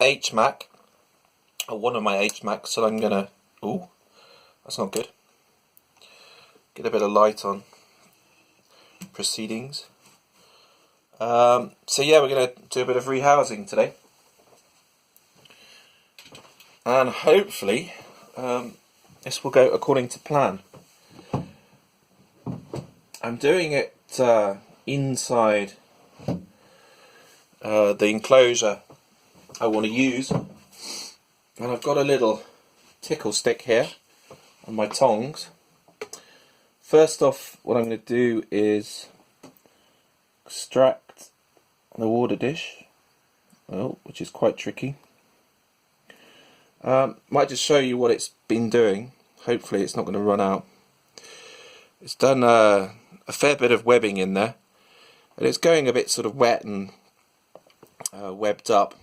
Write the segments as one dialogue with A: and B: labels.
A: HMac, or one of my HMacs, so I'm gonna, ooh, that's not good, get a bit of light on proceedings. So yeah, we're gonna do a bit of rehousing today, and hopefully this will go according to plan. I'm doing it inside the enclosure I want to use, and I've got a little tickle stick here on my tongs. First off, what I'm going to do is extract the water dish, which is quite tricky. Might just show you what it's been doing. Hopefully it's not going to run out. It's done a fair bit of webbing in there, and it's going a bit sort of wet and webbed up.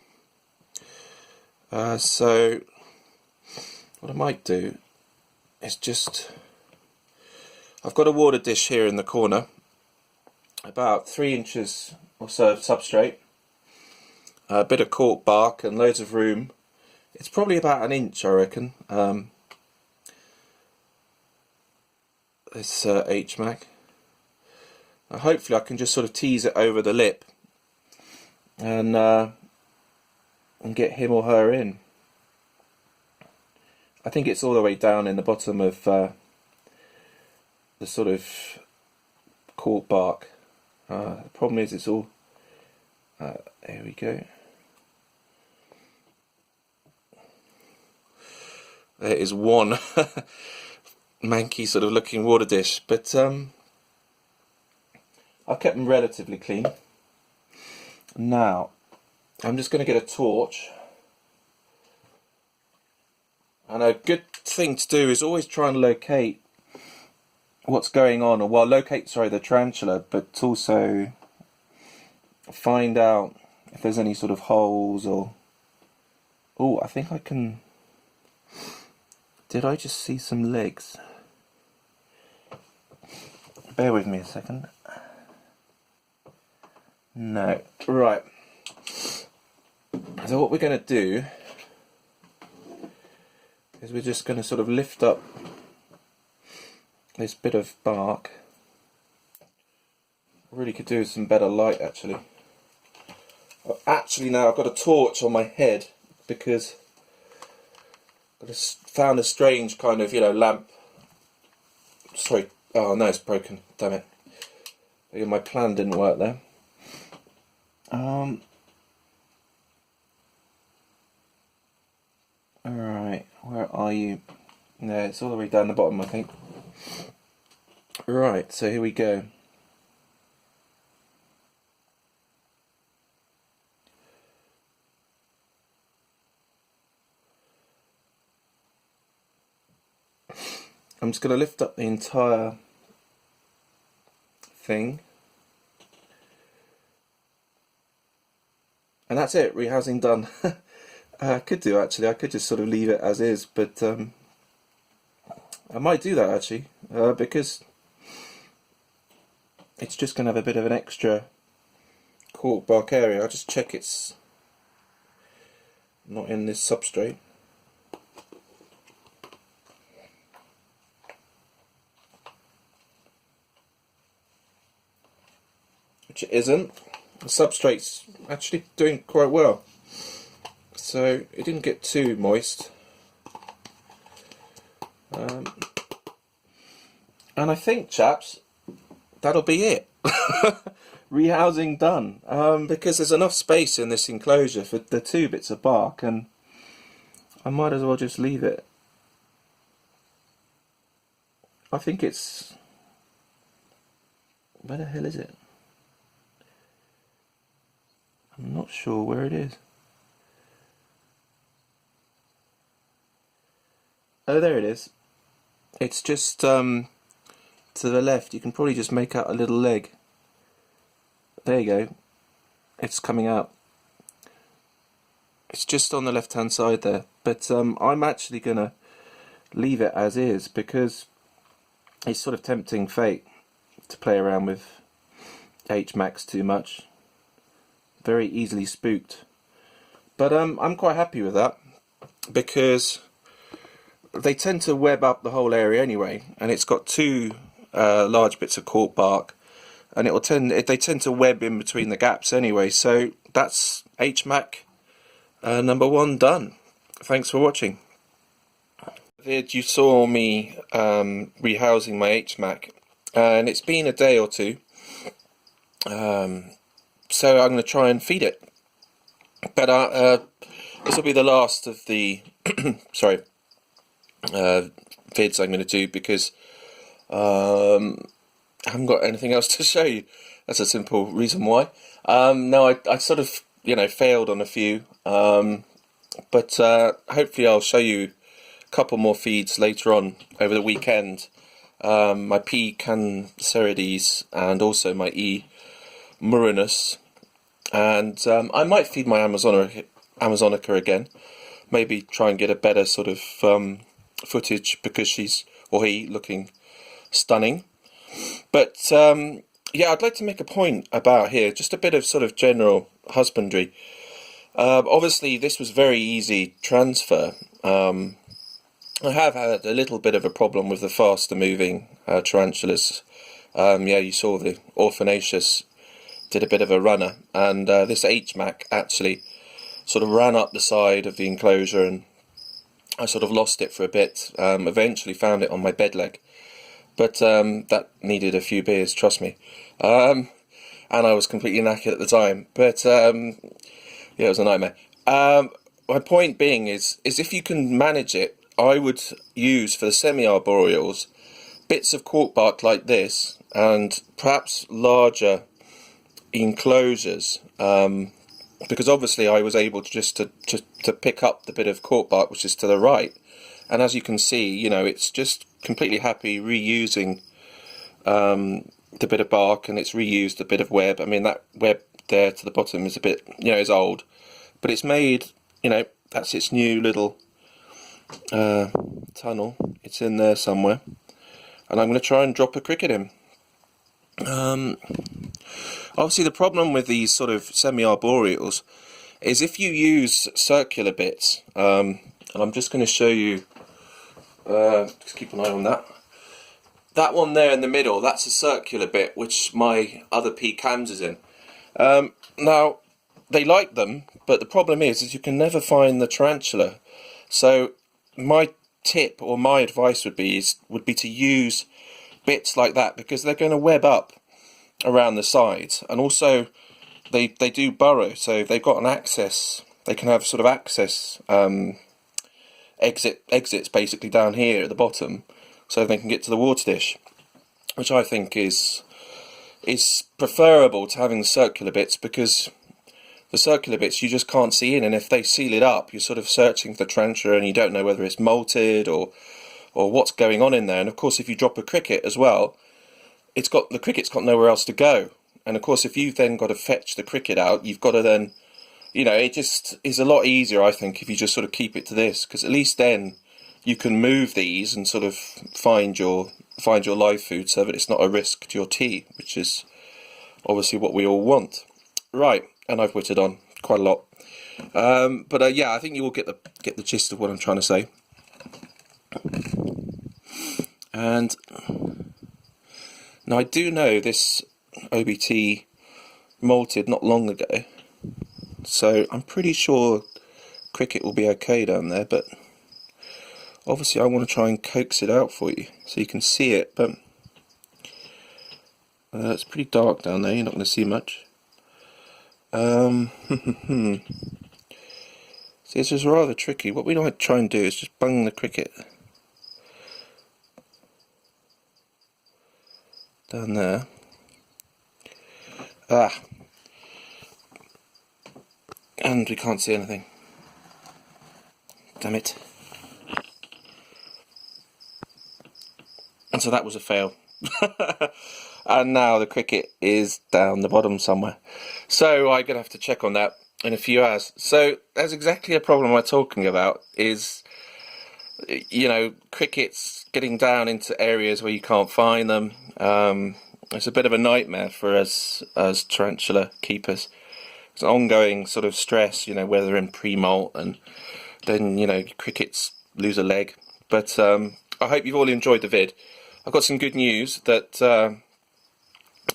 A: So what I might do is just, I've got a water dish here in the corner, about 3 inches or so of substrate, a bit of cork bark and loads of room. It's probably about 1 inch, I reckon, this HMac. Hopefully I can just sort of tease it over the lip and get him or her in. I think it's all the way down in the bottom of the sort of cork bark. The problem is it's all, there we go. There is one manky sort of looking water dish, but I've kept them relatively clean. Now I'm just going to get a torch, and a good thing to do is always try and locate what's going on, or well, locate, sorry, the tarantula, but also find out if there's any sort of holes or, oh, I think I can, did I just see some legs? Bear with me a second. No, right. So what we're going to do is we're just going to sort of lift up this bit of bark. Really could do with some better light, actually. Actually, now I've got a torch on my head because I just found a strange kind of, lamp. Sorry. Oh no, it's broken. Damn it. My plan didn't work there. Alright, where are you? No, it's all the way down the bottom, I think. Right, so here we go. I'm just going to lift up the entire thing. And that's it, rehousing done. I could do, actually, I could just sort of leave it as is, but I might do that, actually, because it's just going to have a bit of an extra cork bark area. I'll just check it's not in this substrate. Which it isn't. The substrate's actually doing quite well, so it didn't get too moist, and I think, chaps, that'll be it. Rehousing done, because there's enough space in this enclosure for the 2 bits of bark, and I might as well just leave it. I think it's, where the hell is it? I'm not sure where it is. Oh, there it is. It's just to the left. You can probably just make out a little leg. There you go. It's coming out. It's just on the left hand side there. But I'm actually going to leave it as is, because it's sort of tempting fate to play around with HMacs too much. Very easily spooked. But I'm quite happy with that, because they tend to web up the whole area anyway, and it's got two large bits of cork bark, and they tend to web in between the gaps anyway. So that's HMAC number 1 done. Thanks for watching. You saw me rehousing my HMAC, and it's been a day or two, so I'm going to try and feed it. But this will be the last of the sorry, vids I'm going to do, because I haven't got anything else to show you. That's a simple reason why. No, I sort of, failed on a few, but hopefully I'll show you a couple more feeds later on over the weekend. My P. cancerides and also my E. murinus, and I might feed my Amazonica again. Maybe try and get a better sort of footage, because she's, or he, looking stunning. But yeah, I'd like to make a point about here, just a bit of sort of general husbandry. Obviously this was very easy transfer. I have had a little bit of a problem with the faster moving tarantulas. Yeah, you saw the Orphanaceous did a bit of a runner, and this HMAC actually sort of ran up the side of the enclosure, and I sort of lost it for a bit. Eventually found it on my bed leg, but that needed a few beers, trust me. And I was completely knackered at the time, but yeah, it was a nightmare. My point being is if you can manage it, I would use, for the semi-arboreals, bits of cork bark like this, and perhaps larger enclosures, because obviously I was able to pick up the bit of cork bark which is to the right, and as you can see, it's just completely happy reusing the bit of bark, and it's reused a bit of web. I mean, that web there to the bottom is a bit, is old, but it's made, that's its new little tunnel. It's in there somewhere, and I'm going to try and drop a cricket in. Obviously the problem with these sort of semi-arboreals is if you use circular bits, and I'm just going to show you, just keep an eye on that one there in the middle. That's a circular bit which my other pecans is in. Now they like them, but the problem is you can never find the tarantula. So my tip, or my advice would be to use bits like that, because they're going to web up around the sides, and also they do burrow, so they've got an access, they can have sort of access exits basically down here at the bottom, so they can get to the water dish, which I think is preferable to having the circular bits, because the circular bits you just can't see in, and if they seal it up, you're sort of searching for the tarantula and you don't know whether it's molted or what's going on in there. And of course if you drop a cricket as well, the cricket's got nowhere else to go, and of course if you've then got to fetch the cricket out, you've got to then, it just is a lot easier, I think, if you just sort of keep it to this, because at least then you can move these and sort of find your live food, so that it's not a risk to your tea, which is obviously what we all want. Right, and I've whittled on quite a lot, but yeah, I think you will get the gist of what I'm trying to say. And now I do know this OBT molted not long ago, so I'm pretty sure cricket will be okay down there, but obviously I want to try and coax it out for you so you can see it, but it's pretty dark down there, you're not going to see much. See, it's just rather tricky. What we might try and do is just bung the cricket down there. And we can't see anything. Damn it. And so that was a fail. And now the cricket is down the bottom somewhere. So I'm going to have to check on that in a few hours. So that's exactly a problem I'm talking about, is, crickets getting down into areas where you can't find them. It's a bit of a nightmare for us as tarantula keepers. ongoing sort of stress, you know, whether in pre-molt and then, you know, crickets lose a leg. But I hope you've all enjoyed the vid. I've got some good news that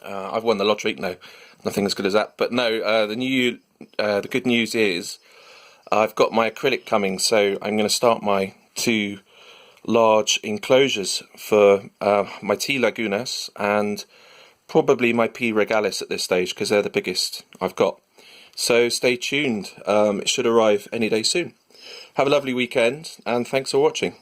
A: I've won the lottery. No, nothing as good as that. But no, the good news is I've got my acrylic coming, so I'm going to start my 2 large enclosures for my T. lagunas and probably my P. regalis at this stage, because they're the biggest I've got. So stay tuned, it should arrive any day soon. Have a lovely weekend, and thanks for watching.